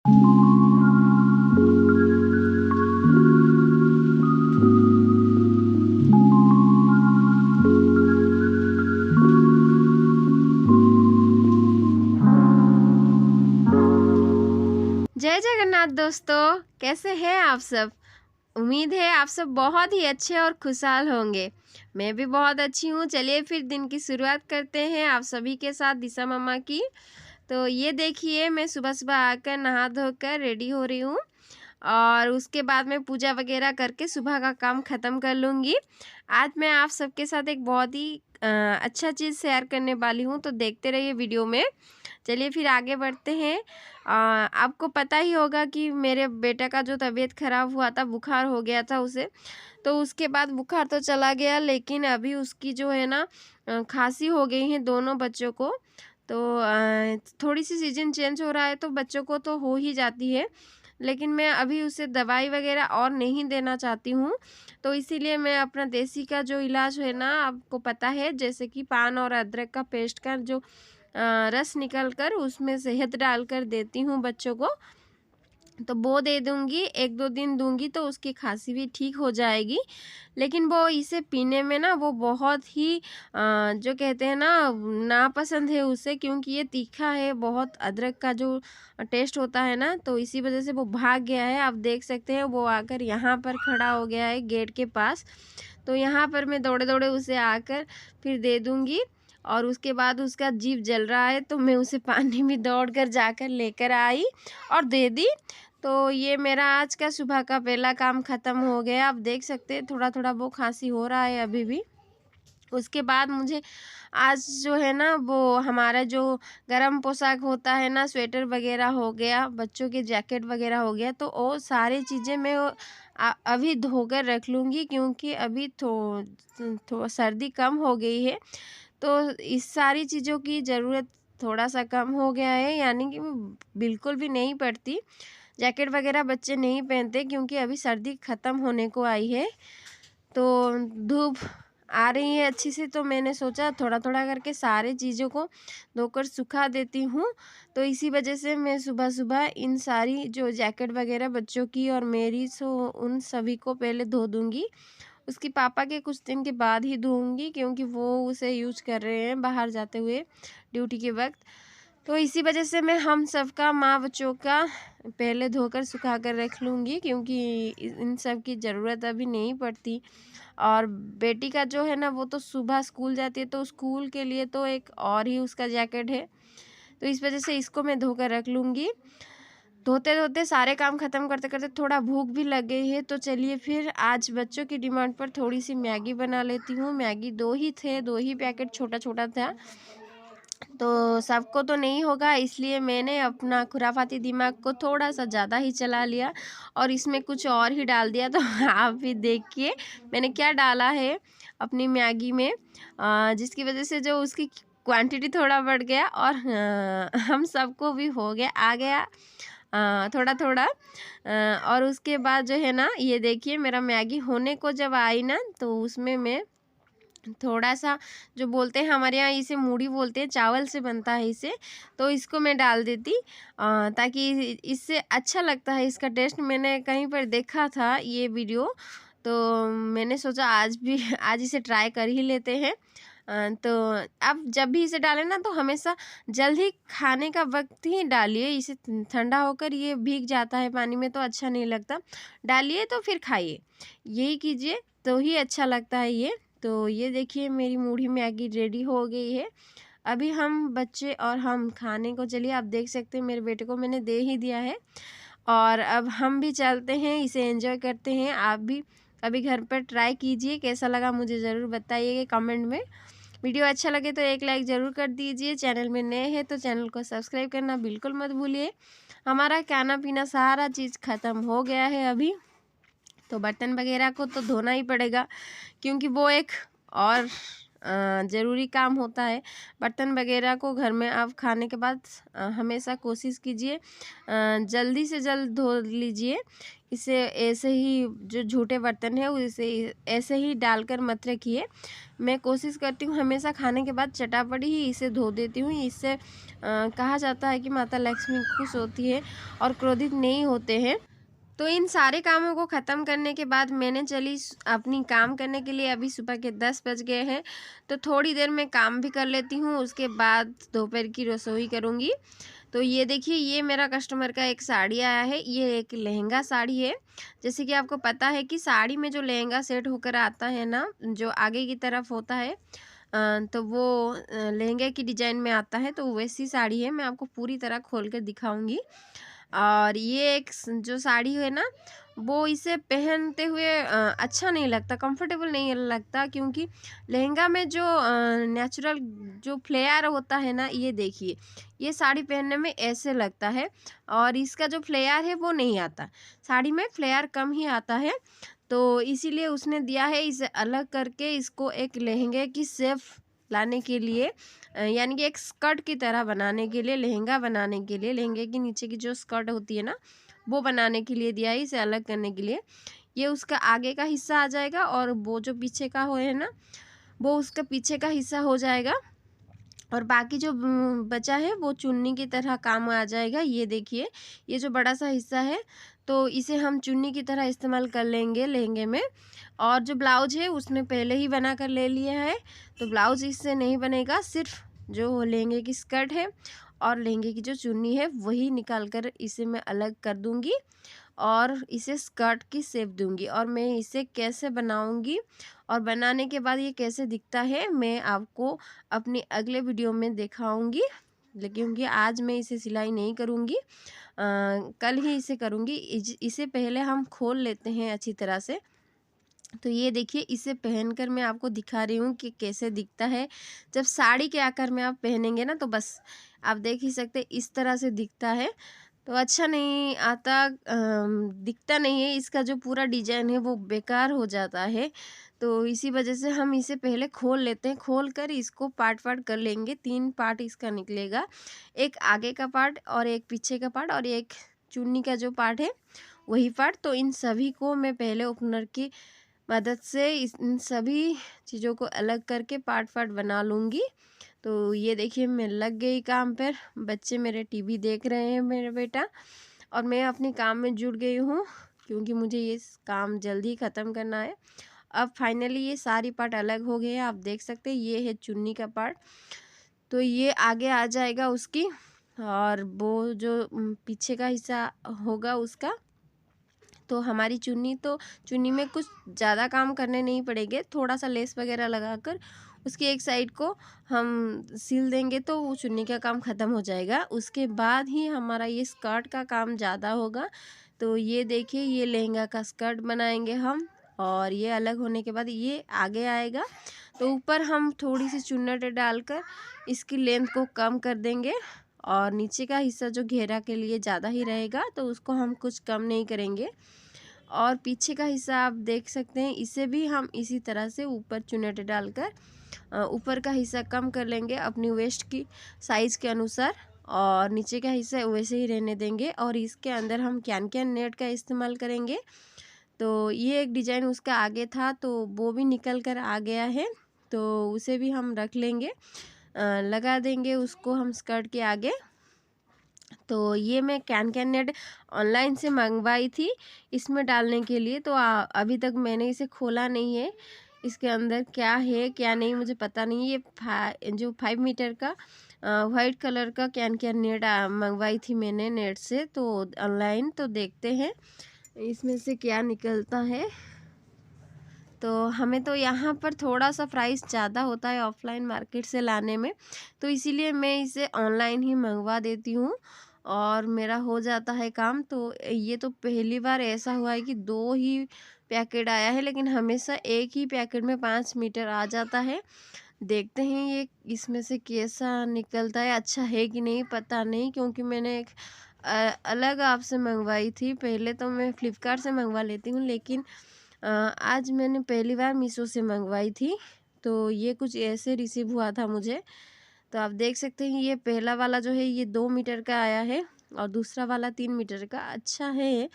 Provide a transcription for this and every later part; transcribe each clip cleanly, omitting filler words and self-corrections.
जय जगन्नाथ दोस्तों, कैसे हैं आप सब। उम्मीद है आप सब बहुत ही अच्छे और खुशहाल होंगे। मैं भी बहुत अच्छी हूँ। चलिए फिर दिन की शुरुआत करते हैं आप सभी के साथ दिशा मम्मा की। तो ये देखिए, मैं सुबह सुबह आकर नहा धोकर रेडी हो रही हूँ और उसके बाद मैं पूजा वगैरह करके सुबह का काम ख़त्म कर लूँगी। आज मैं आप सबके साथ एक बहुत ही अच्छा चीज़ शेयर करने वाली हूँ, तो देखते रहिए वीडियो में। चलिए फिर आगे बढ़ते हैं। आपको पता ही होगा कि मेरे बेटे का जो तबीयत ख़राब हुआ था, बुखार हो गया था उसे। तो उसके बाद बुखार तो चला गया, लेकिन अभी उसकी जो है ना खांसी हो गई है दोनों बच्चों को। तो थोड़ी सी सीज़न चेंज हो रहा है तो बच्चों को तो हो ही जाती है, लेकिन मैं अभी उसे दवाई वगैरह और नहीं देना चाहती हूँ। तो इसीलिए मैं अपना देसी का जो इलाज है ना, आपको पता है, जैसे कि पान और अदरक का पेस्ट का जो रस निकल कर उसमें शहद डालकर देती हूँ बच्चों को। तो वो दे दूँगी, 1-2 दिन दूँगी तो उसकी खाँसी भी ठीक हो जाएगी। लेकिन वो इसे पीने में ना वो बहुत ही जो कहते हैं ना नापसंद है उसे, क्योंकि ये तीखा है बहुत, अदरक का जो टेस्ट होता है ना, तो इसी वजह से वो भाग गया है। आप देख सकते हैं वो आकर यहाँ पर खड़ा हो गया है गेट के पास। तो यहाँ पर मैं दौड़े-दौड़े उसे आकर फिर दे दूँगी और उसके बाद उसका जीभ जल रहा है तो मैं उसे पानी में दौड़ कर जाकर लेकर आई और दे दी। तो ये मेरा आज का सुबह का पहला काम ख़त्म हो गया। आप देख सकते हैं थोड़ा-थोड़ा वो खाँसी हो रहा है अभी भी। उसके बाद मुझे आज जो है ना वो हमारा जो गरम पोशाक होता है ना, स्वेटर वग़ैरह हो गया, बच्चों के जैकेट वग़ैरह हो गया, तो वो सारी चीज़ें मैं अभी धोकर रख लूँगी, क्योंकि अभी सर्दी कम हो गई है। तो इस सारी चीज़ों की ज़रूरत थोड़ा-सा कम हो गया है, यानी कि बिल्कुल भी नहीं पड़ती। जैकेट वग़ैरह बच्चे नहीं पहनते क्योंकि अभी सर्दी ख़त्म होने को आई है। तो धूप आ रही है अच्छी से, तो मैंने सोचा थोड़ा-थोड़ा करके सारी चीज़ों को धोकर सुखा देती हूँ। तो इसी वजह से मैं सुबह-सुबह इन सारी जो जैकेट वग़ैरह बच्चों की और मेरी, सो उन सभी को पहले धो दूँगी। उसके पापा के कुछ दिन के बाद ही धोऊँगी, क्योंकि वो उसे यूज़ कर रहे हैं बाहर जाते हुए ड्यूटी के वक़्त। तो इसी वजह से मैं हम सबका, माँ बच्चों का पहले धोकर सुखा कर रख लूँगी, क्योंकि इन सब की ज़रूरत अभी नहीं पड़ती। और बेटी का जो है ना वो तो सुबह स्कूल जाती है, तो स्कूल के लिए तो एक और ही उसका जैकेट है। तो इस वजह से इसको मैं धोकर रख लूँगी। धोते-धोते सारे काम ख़त्म करते-करते थोड़ा भूख भी लग गई है, तो चलिए फिर आज बच्चों की डिमांड पर थोड़ी-सी मैगी बना लेती हूँ। मैगी 2 ही थे, 2 ही पैकेट छोटा-छोटा था। तो सबको तो नहीं होगा, इसलिए मैंने अपना खुराफाती दिमाग को थोड़ा-सा ज़्यादा ही चला लिया और इसमें कुछ और ही डाल दिया। तो आप भी देखिए मैंने क्या डाला है अपनी मैगी में, जिसकी वज़ह से जो उसकी क्वांटिटी थोड़ा बढ़ गया और हम सबको भी हो गया, आ गया थोड़ा-थोड़ा। और उसके बाद जो है ना, ये देखिए मेरा मैगी होने को जब आई ना, तो उसमें मैं थोड़ा-सा, जो बोलते हैं हमारे यहाँ इसे मूढ़ी बोलते हैं, चावल से बनता है इसे, तो इसको मैं डाल देती ताकि इससे अच्छा लगता है इसका टेस्ट। मैंने कहीं पर देखा था ये वीडियो, तो मैंने सोचा आज भी आज इसे ट्राई कर ही लेते हैं। तो आप जब भी इसे डालें ना, तो हमेशा जल्द ही खाने का वक़्त ही डालिए। इसे ठंडा होकर ये भीग जाता है पानी में तो अच्छा नहीं लगता। डालिए तो फिर खाइए, यही कीजिए तो ही अच्छा लगता है ये। तो ये देखिए मेरी मूढ़ी मैगी रेडी हो गई है। अभी हम बच्चे और हम खाने को, चलिए आप देख सकते हैं मेरे बेटे को मैंने दे ही दिया है और अब हम भी चलते हैं, इसे एंजॉय करते हैं। आप भी कभी घर पर ट्राई कीजिए, कैसा लगा मुझे ज़रूर बताइएगा कमेंट में। वीडियो अच्छा लगे तो एक लाइक ज़रूर कर दीजिए। चैनल में नए हैं तो चैनल को सब्सक्राइब करना बिल्कुल मत भूलिए। हमारा खाना-पीना सारा चीज़ ख़त्म हो गया है अभी, तो बर्तन वगैरह को तो धोना ही पड़ेगा, क्योंकि वो एक और ज़रूरी काम होता है। बर्तन वगैरह को घर में आप खाने के बाद हमेशा कोशिश कीजिए जल्दी से जल्द धो लीजिए। इसे ऐसे ही जो झूठे बर्तन है उसे ऐसे ही डालकर मत रखिए। मैं कोशिश करती हूँ हमेशा खाने के बाद चटापटी ही इसे धो देती हूँ। इससे कहा जाता है कि माता लक्ष्मी खुश होती है और क्रोधित नहीं होते हैं। तो इन सारे कामों को ख़त्म करने के बाद मैंने चली अपनी काम करने के लिए। अभी सुबह के 10 बज गए हैं, तो थोड़ी देर में काम भी कर लेती हूँ, उसके बाद दोपहर की रसोई करूँगी। तो ये देखिए, ये मेरा कस्टमर का एक साड़ी आया है। ये एक लहंगा साड़ी है। जैसे कि आपको पता है कि साड़ी में जो लहंगा सेट होकर आता है ना, जो आगे की तरफ होता है तो वो लहंगे की डिज़ाइन में आता है। तो वैसी साड़ी है, मैं आपको पूरी तरह खोल कर दिखाऊँगी। और ये एक जो साड़ी है ना, वो इसे पहनते हुए अच्छा नहीं लगता, कंफर्टेबल नहीं लगता, क्योंकि लहंगा में जो नेचुरल जो फ्लेयर होता है ना, ये देखिए, ये साड़ी पहनने में ऐसे लगता है और इसका जो फ्लेयर है वो नहीं आता। साड़ी में फ्लेयर कम ही आता है, तो इसीलिए उसने दिया है इसे अलग करके, इसको एक लहंगे की शेप लाने के लिए, यानी कि एक स्कर्ट की तरह बनाने के लिए, लहंगा बनाने के लिए, लहंगे के नीचे की जो स्कर्ट होती है ना, वो बनाने के लिए दिया है, इसे अलग करने के लिए। ये उसका आगे का हिस्सा आ जाएगा और वो जो पीछे का हो है ना, वो उसका पीछे का हिस्सा हो जाएगा और बाकी जो बचा है वो चुन्नी की तरह काम आ जाएगा। ये देखिए, ये जो बड़ा सा हिस्सा है, तो इसे हम चुन्नी की तरह इस्तेमाल कर लेंगे लहंगे में। और जो ब्लाउज है उसने पहले ही बना कर ले लिया है, तो ब्लाउज इससे नहीं बनेगा। सिर्फ जो लहंगे की स्कर्ट है और लहंगे की जो चुन्नी है वही निकाल कर इसे मैं अलग कर दूंगी और इसे स्कर्ट की शेप दूंगी। और मैं इसे कैसे बनाऊंगी और बनाने के बाद ये कैसे दिखता है, मैं आपको अपनी अगले वीडियो में दिखाऊंगी। क्योंकि आज मैं इसे सिलाई नहीं करूंगी, कल ही इसे करूंगी। इसे पहले हम खोल लेते हैं अच्छी तरह से। तो ये देखिए, इसे पहनकर मैं आपको दिखा रही हूँ कि कैसे दिखता है। जब साड़ी के आकार में आप पहनेंगे ना, तो बस आप देख ही सकते इस तरह से दिखता है। तो अच्छा नहीं आता, दिखता नहीं है, इसका जो पूरा डिजाइन है वो बेकार हो जाता है। तो इसी वजह से हम इसे पहले खोल लेते हैं। खोल कर इसको पार्ट पार्ट कर लेंगे। 3 पार्ट इसका निकलेगा, एक आगे का पार्ट और एक पीछे का पार्ट और एक चुन्नी का जो पार्ट है वही पार्ट। तो इन सभी को मैं पहले ओपनर की मदद से इन सभी चीज़ों को अलग करके पार्ट पार्ट बना लूँगी। तो ये देखिए, मैं लग गई काम पर। बच्चे मेरे टीवी देख रहे हैं, मेरा बेटा, और मैं अपने काम में जुट गई हूँ, क्योंकि मुझे ये काम जल्दी ख़त्म करना है। अब फाइनली ये सारी पार्ट अलग हो गए हैं, आप देख सकते हैं। ये है चुन्नी का पार्ट, तो ये आगे आ जाएगा उसकी, और वो जो पीछे का हिस्सा होगा उसका। तो हमारी चुन्नी में कुछ ज़्यादा काम करने नहीं पड़ेंगे, थोड़ा सा लेस वगैरह लगाकर उसकी एक साइड को हम सिल देंगे तो वो चुन्नी का काम ख़त्म हो जाएगा। उसके बाद ही हमारा ये स्कर्ट का काम ज़्यादा होगा। तो ये देखिए, ये लहंगा का स्कर्ट बनाएंगे हम, और ये अलग होने के बाद ये आगे आएगा। तो ऊपर हम थोड़ी सी चुन्नट डालकर इसकी लेंथ को कम कर देंगे, और नीचे का हिस्सा जो घेरा के लिए ज़्यादा ही रहेगा तो उसको हम कुछ कम नहीं करेंगे। और पीछे का हिस्सा आप देख सकते हैं, इसे भी हम इसी तरह से ऊपर चुन्नट डालकर ऊपर का हिस्सा कम कर लेंगे अपनी वेस्ट की साइज़ के अनुसार, और नीचे का हिस्सा वैसे ही रहने देंगे। और इसके अंदर हम कैन कैन नेट का इस्तेमाल करेंगे। तो ये एक डिज़ाइन उसका आगे था, तो वो भी निकल कर आ गया है, तो उसे भी हम रख लेंगे, लगा देंगे उसको हम स्कर्ट के आगे। तो ये मैं कैन कैन नेट ऑनलाइन से मंगवाई थी इसमें डालने के लिए। तो अभी तक मैंने इसे खोला नहीं है, इसके अंदर क्या है क्या नहीं मुझे पता नहीं। ये जो 5 मीटर का वाइट कलर का कैन कैन नेट मंगवाई थी मैंने नेट से, तो ऑनलाइन। तो देखते हैं इसमें से क्या निकलता है। तो हमें तो यहाँ पर थोड़ा सा प्राइस ज़्यादा होता है ऑफलाइन मार्केट से लाने में, तो इसीलिए मैं इसे ऑनलाइन ही मंगवा देती हूँ और मेरा हो जाता है काम। तो ये तो पहली बार ऐसा हुआ है कि 2 ही पैकेट आया है, लेकिन हमेशा एक ही पैकेट में 5 मीटर आ जाता है। देखते हैं ये इसमें से कैसा निकलता है, अच्छा है कि नहीं पता नहीं, क्योंकि मैंने एक अलग ऐप से मंगवाई थी। पहले तो मैं फ्लिपकार्ट से मंगवा लेती हूँ, लेकिन आज मैंने पहली बार मीशो से मंगवाई थी। तो ये कुछ ऐसे रिसीव हुआ था मुझे। तो आप देख सकते हैं ये पहला वाला जो है ये 2 मीटर का आया है और दूसरा वाला 3 मीटर का। अच्छा है,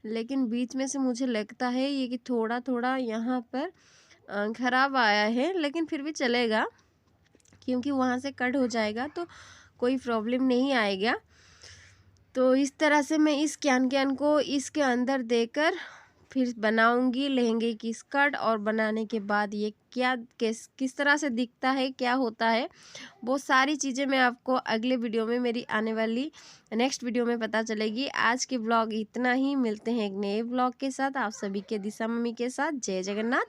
लेकिन बीच में से मुझे लगता है ये कि थोड़ा थोड़ा यहाँ पर ख़राब आया है, लेकिन फिर भी चलेगा क्योंकि वहाँ से कट हो जाएगा तो कोई प्रॉब्लम नहीं आएगा। तो इस तरह से मैं इस कैन को इसके अंदर देकर फिर बनाऊंगी लहंगे की स्कर्ट, और बनाने के बाद ये क्या किस तरह से दिखता है, क्या होता है, वो सारी चीज़ें मैं आपको अगले वीडियो में, मेरी आने वाली नेक्स्ट वीडियो में पता चलेगी। आज के ब्लॉग इतना ही, मिलते हैं एक नए ब्लॉग के साथ आप सभी के दिशा मम्मी के साथ। जय जगन्नाथ।